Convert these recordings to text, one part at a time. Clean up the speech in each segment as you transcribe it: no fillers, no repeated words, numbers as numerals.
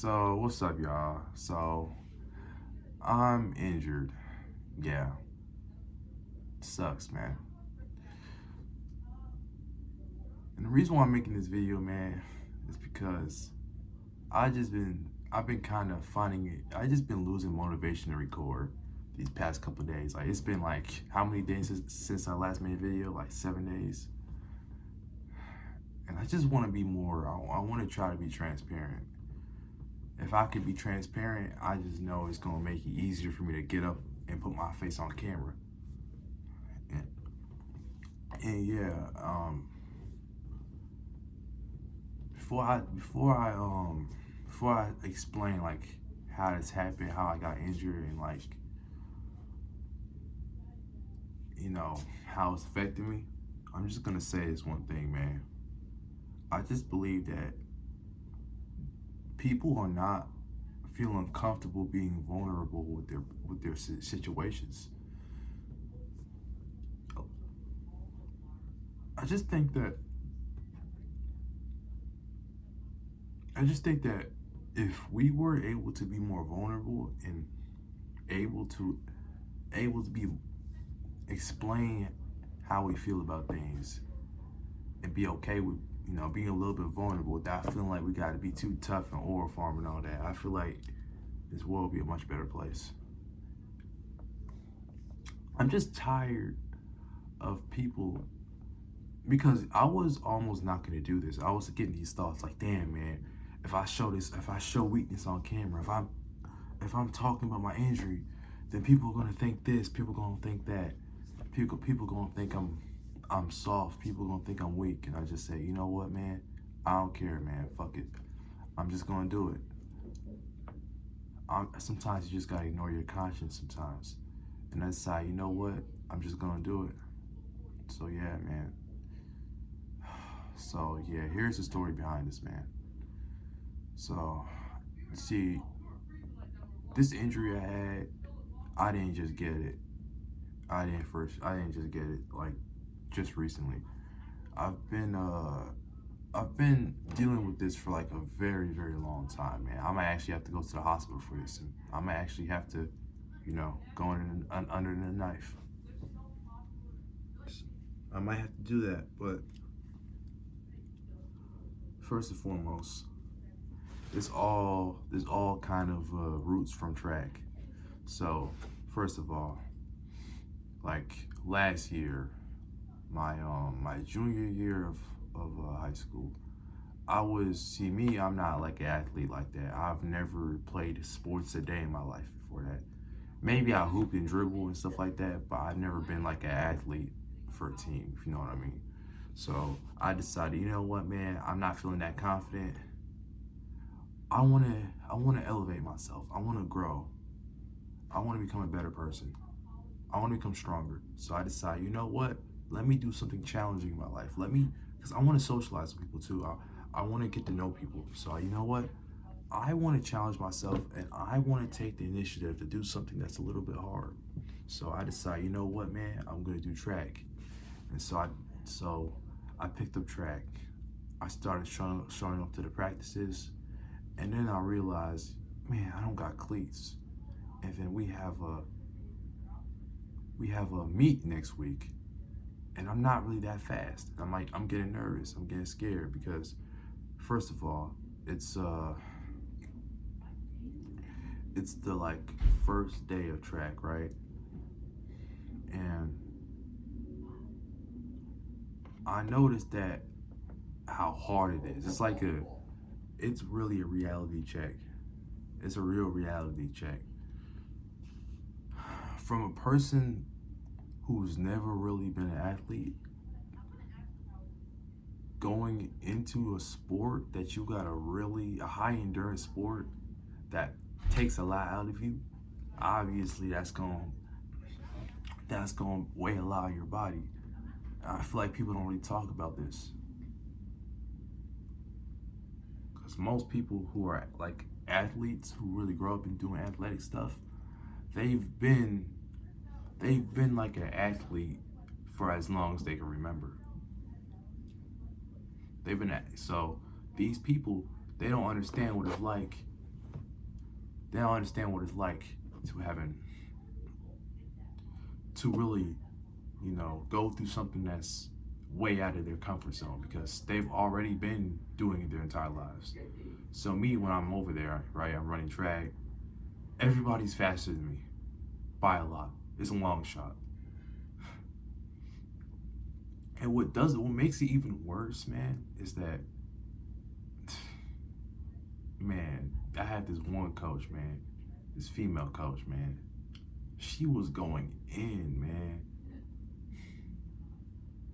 So, what's up, y'all? So, I'm injured. Yeah, sucks, man. And the reason why I'm making this video, man, is because I've been kind of finding it. I just been losing motivation to record these past couple of days. Like, it's been like, how many days since I last made a video? Like 7 days. And I just want to be more, I want to try to be transparent. If I could be transparent, I just know it's going to make it easier for me to get up and put my face on camera. And, and yeah, before I explain like how this happened, how I got injured, and like how it's affecting me, I'm just gonna say this one thing, man. I just believe that people are not feeling comfortable being vulnerable with their situations. I just think that I just think that if we were able to be more vulnerable and able to able to be explain how we feel about things and be okay with being a little bit vulnerable without feeling like we got to be too tough and oral farm and all that, I feel like this world would be a much better place. I'm just tired of people because I was almost not going to do this. I was getting these thoughts like, damn, man, if I show weakness on camera, if I'm talking about my injury, then people are gonna think this, people are gonna think that, people gonna think I'm soft, people gonna think I'm weak, and I just say, you know what, man, I don't care, man, fuck it, I'm just gonna do it. Sometimes you just gotta ignore your conscience sometimes, and that's how you know what, I'm just gonna do it. So yeah, man. So yeah, here's the story behind this, man. So see, this injury I had, I didn't just get it. I didn't just get it like just recently. I've been I've been dealing with this for like a very long time, man. I might actually have to go to the hospital for this, and I might actually have to, go under the knife. I might have to do that, but first and foremost, this all kind of roots from track. So first of all, like last year, my junior year of high school, I'm not like an athlete like that. I've never played sports a day in my life before that. Maybe I hoop and dribble and stuff like that, but I've never been like an athlete for a team, if you know what I mean. So I decided, you know what, man, I'm not feeling that confident. I wanna elevate myself. I wanna grow. I wanna become a better person. I wanna become stronger. So I decided, you know what? Let me do something challenging in my life. Because I wanna socialize with people too. I wanna get to know people. So you know what? I want to challenge myself and I want to take the initiative to do something that's a little bit hard. So I decided, you know what, man, I'm gonna do track. And so I picked up track. I started showing up to the practices, and then I realized, man, I don't got cleats. And then we have a meet next week, and I'm not really that fast. I'm getting nervous. I'm getting scared because, first of all, it's uh it's the like first day of track, right? And I noticed that how hard it is. It's really a reality check. It's a real reality check. From a person who's never really been an athlete, going into a sport that you got a high endurance sport that takes a lot out of you, obviously that's going to weigh a lot on your body. I feel like people don't really talk about this because most people who are like athletes who really grow up and doing athletic stuff, they've been like an athlete for as long as they can remember. They've been at so these people, they don't understand what it's like They don't understand what it's like to having to really, go through something that's way out of their comfort zone because they've already been doing it their entire lives. So me, when I'm over there, right, I'm running track, everybody's faster than me by a lot. It's a long shot. And what makes it even worse, man, is that, man, I had this one coach, man, this female coach, man. She was going in, man.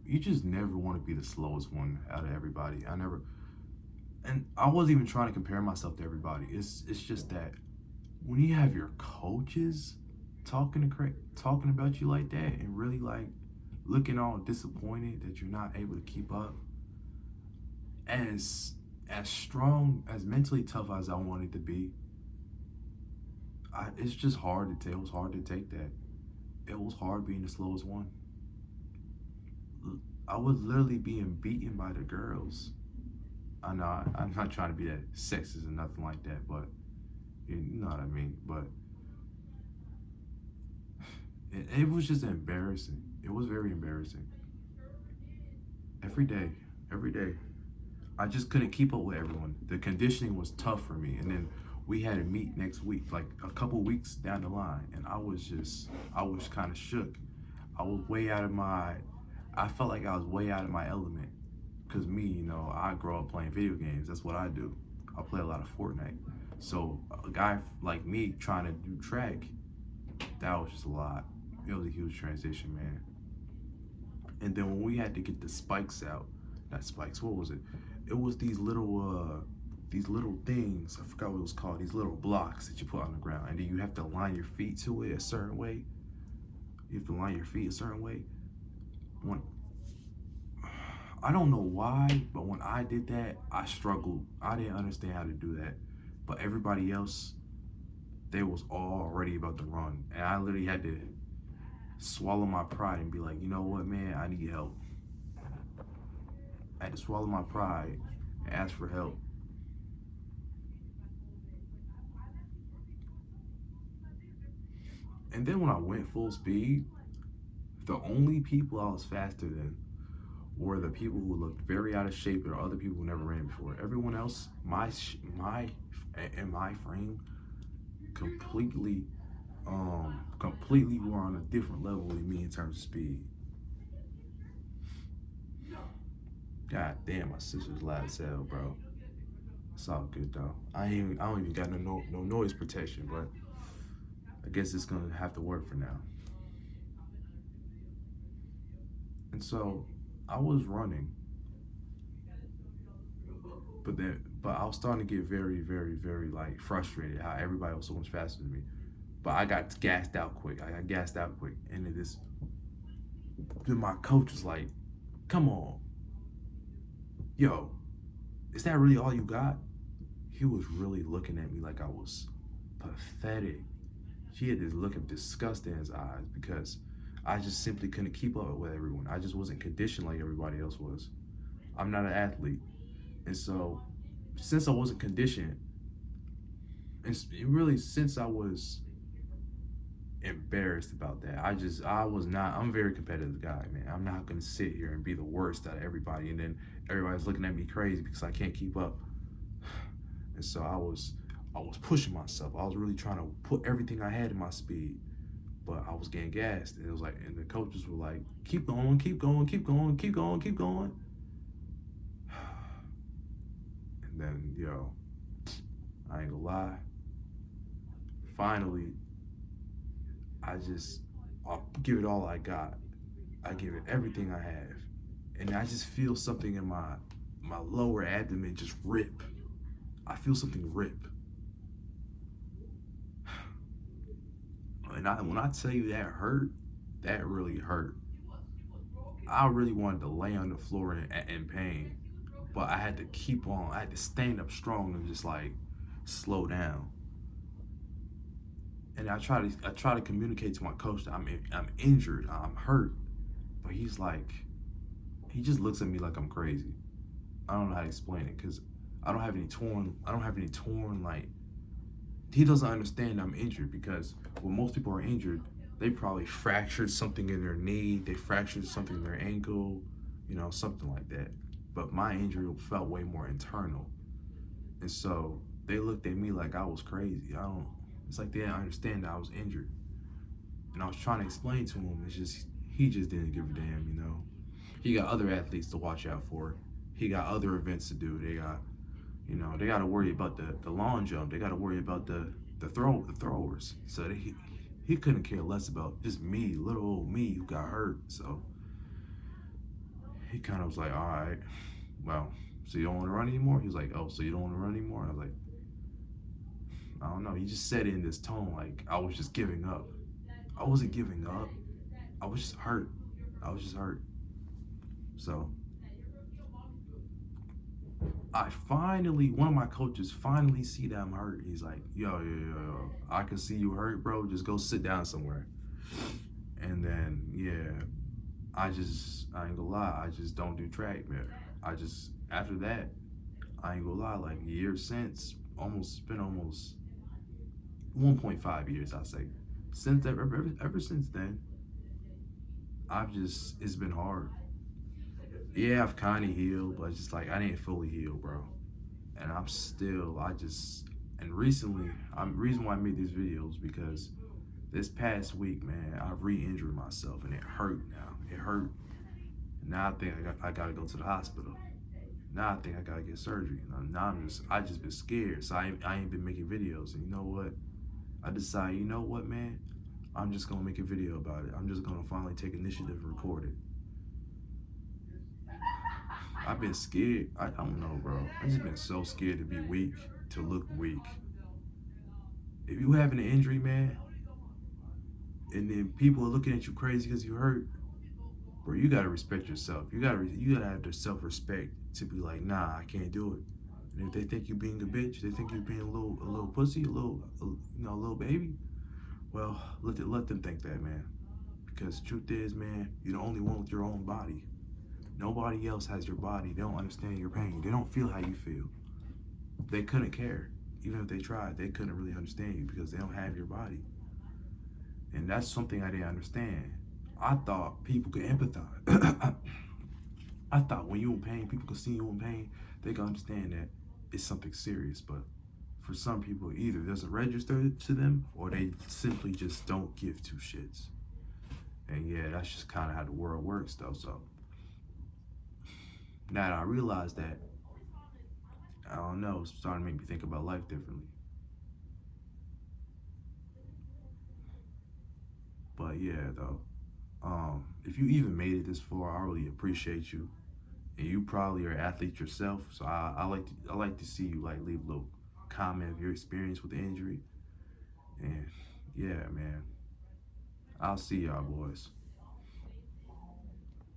You just never want to be the slowest one out of everybody. And I wasn't even trying to compare myself to everybody. It's just that when you have your coaches talking about you like that and really like looking all disappointed that you're not able to keep up, as strong, as mentally tough as I wanted to be, it's just hard to take. It was hard to take that. It was hard being the slowest one. I was literally being beaten by the girls. I know I'm not trying to be that sexist or nothing like that, but you know what I mean. But it was just embarrassing. It was very embarrassing. Every day. I just couldn't keep up with everyone. The conditioning was tough for me, and then we had a meet next week, like a couple weeks down the line, and I was kind of shook. I was way out of my, I felt like I was way out of my element, cause me, I grow up playing video games. That's what I do. I play a lot of Fortnite. So a guy like me trying to do track, that was just a lot. It was a huge transition, man. And then when we had to get the spikes out, not spikes, what was it? It was these little things. I forgot what it was called. These little blocks that you put on the ground, and then you have to line your feet to it a certain way. You have to line your feet a certain way. When I don't know why, but when I did that, I struggled. I didn't understand how to do that. But everybody else, they was already about to run, and I literally had to swallow my pride and be like, you know what, man, I need help. I had to swallow my pride and ask for help. And then when I went full speed, the only people I was faster than were the people who looked very out of shape or other people who never ran before. Everyone else, my frame, completely completely were on a different level than me in terms of speed. God damn, my sister's loud as hell, bro. It's all good though. I don't even got no noise protection, but I guess it's gonna have to work for now. And so I was running, but I was starting to get very, very, very like frustrated how everybody was so much faster than me. But I got gassed out quick. And then my coach was like, "Come on, yo, is that really all you got?" He was really looking at me like I was pathetic. He had this look of disgust in his eyes because I just simply couldn't keep up with everyone. I just wasn't conditioned like everybody else was. I'm not an athlete. And so, since I wasn't conditioned, and really since I was embarrassed about that, I'm a very competitive guy, man. I'm not gonna sit here and be the worst out of everybody and then everybody's looking at me crazy because I can't keep up. And so I was pushing myself. I was really trying to put everything I had in my speed, but I was getting gassed. And it was like, and the coaches were like, keep going, keep going, keep going, keep going, keep going. And then, I ain't gonna lie. Finally, I'll give it all I got. I give it everything I have. And I just feel something in my lower abdomen just rip. I feel something rip. And when I tell you that hurt, that really hurt. I really wanted to lay on the floor in pain, but I had to keep on. I had to stand up strong and just like slow down. And I try to communicate to my coach that I'm injured, I'm hurt, but he just looks at me like I'm crazy. I don't know how to explain it because I don't have any torn like he doesn't understand I'm injured because when most people are injured, they probably fractured something in their knee, they fractured something in their ankle, something like that. But my injury felt way more internal. And so they looked at me like I was crazy. It's like they didn't understand that I was injured. And I was trying to explain to him, he just didn't give a damn. He got other athletes to watch out for. He got other events to do. They got to worry about the long jump. They got to worry about the throwers. So he couldn't care less about just me, little old me who got hurt. So he kind of was like, all right, well, so you don't want to run anymore? He was like, oh, so you don't want to run anymore? And I was like, I don't know. He just said it in this tone like I was just giving up. I wasn't giving up. I was just hurt. I was just hurt. So one of my coaches finally see that I'm hurt. He's like, yo, I can see you hurt, bro. Just go sit down somewhere. And then, yeah, I ain't gonna lie, I just don't do track, man. After that, I ain't gonna lie, like a year since, it's been almost 1.5 years, I say. Ever since then, it's been hard. Yeah, I've kind of healed, but it's just like I didn't fully heal, bro. And and recently, reason why I made these videos because this past week, man, I've re-injured myself and it hurt now. It hurt. Now I think I gotta go to the hospital. Now I think I gotta get surgery. Now I just been scared, so I ain't been making videos. And you know what? I decided, you know what, man? I'm just gonna make a video about it. I'm just gonna finally take initiative and record it. I've been scared. I don't know, bro. I just been so scared to be weak, to look weak. If you having an injury, man, and then people are looking at you crazy because you hurt, bro, you gotta respect yourself. You gotta have the self-respect to be like, nah, I can't do it. And if they think you being a bitch, they think you being a little pussy, a little baby. Well, let them think that, man. Because the truth is, man, you're the only one with your own body. Nobody else has your body. They don't understand your pain. They don't feel how you feel. They couldn't care. Even if they tried, they couldn't really understand you because they don't have your body. And that's something I didn't understand. I thought people could empathize. I thought when you're in pain, people could see you in pain. They can understand that it's something serious. But for some people, either it doesn't register to them or they simply just don't give two shits. And yeah, that's just kind of how the world works, though. So now that I realize that, I don't know, it's starting to make me think about life differently. But yeah, though, if you even made it this far, I really appreciate you. And you probably are an athlete yourself, so I like to see you like leave a little comment of your experience with the injury. And yeah, man, I'll see y'all boys.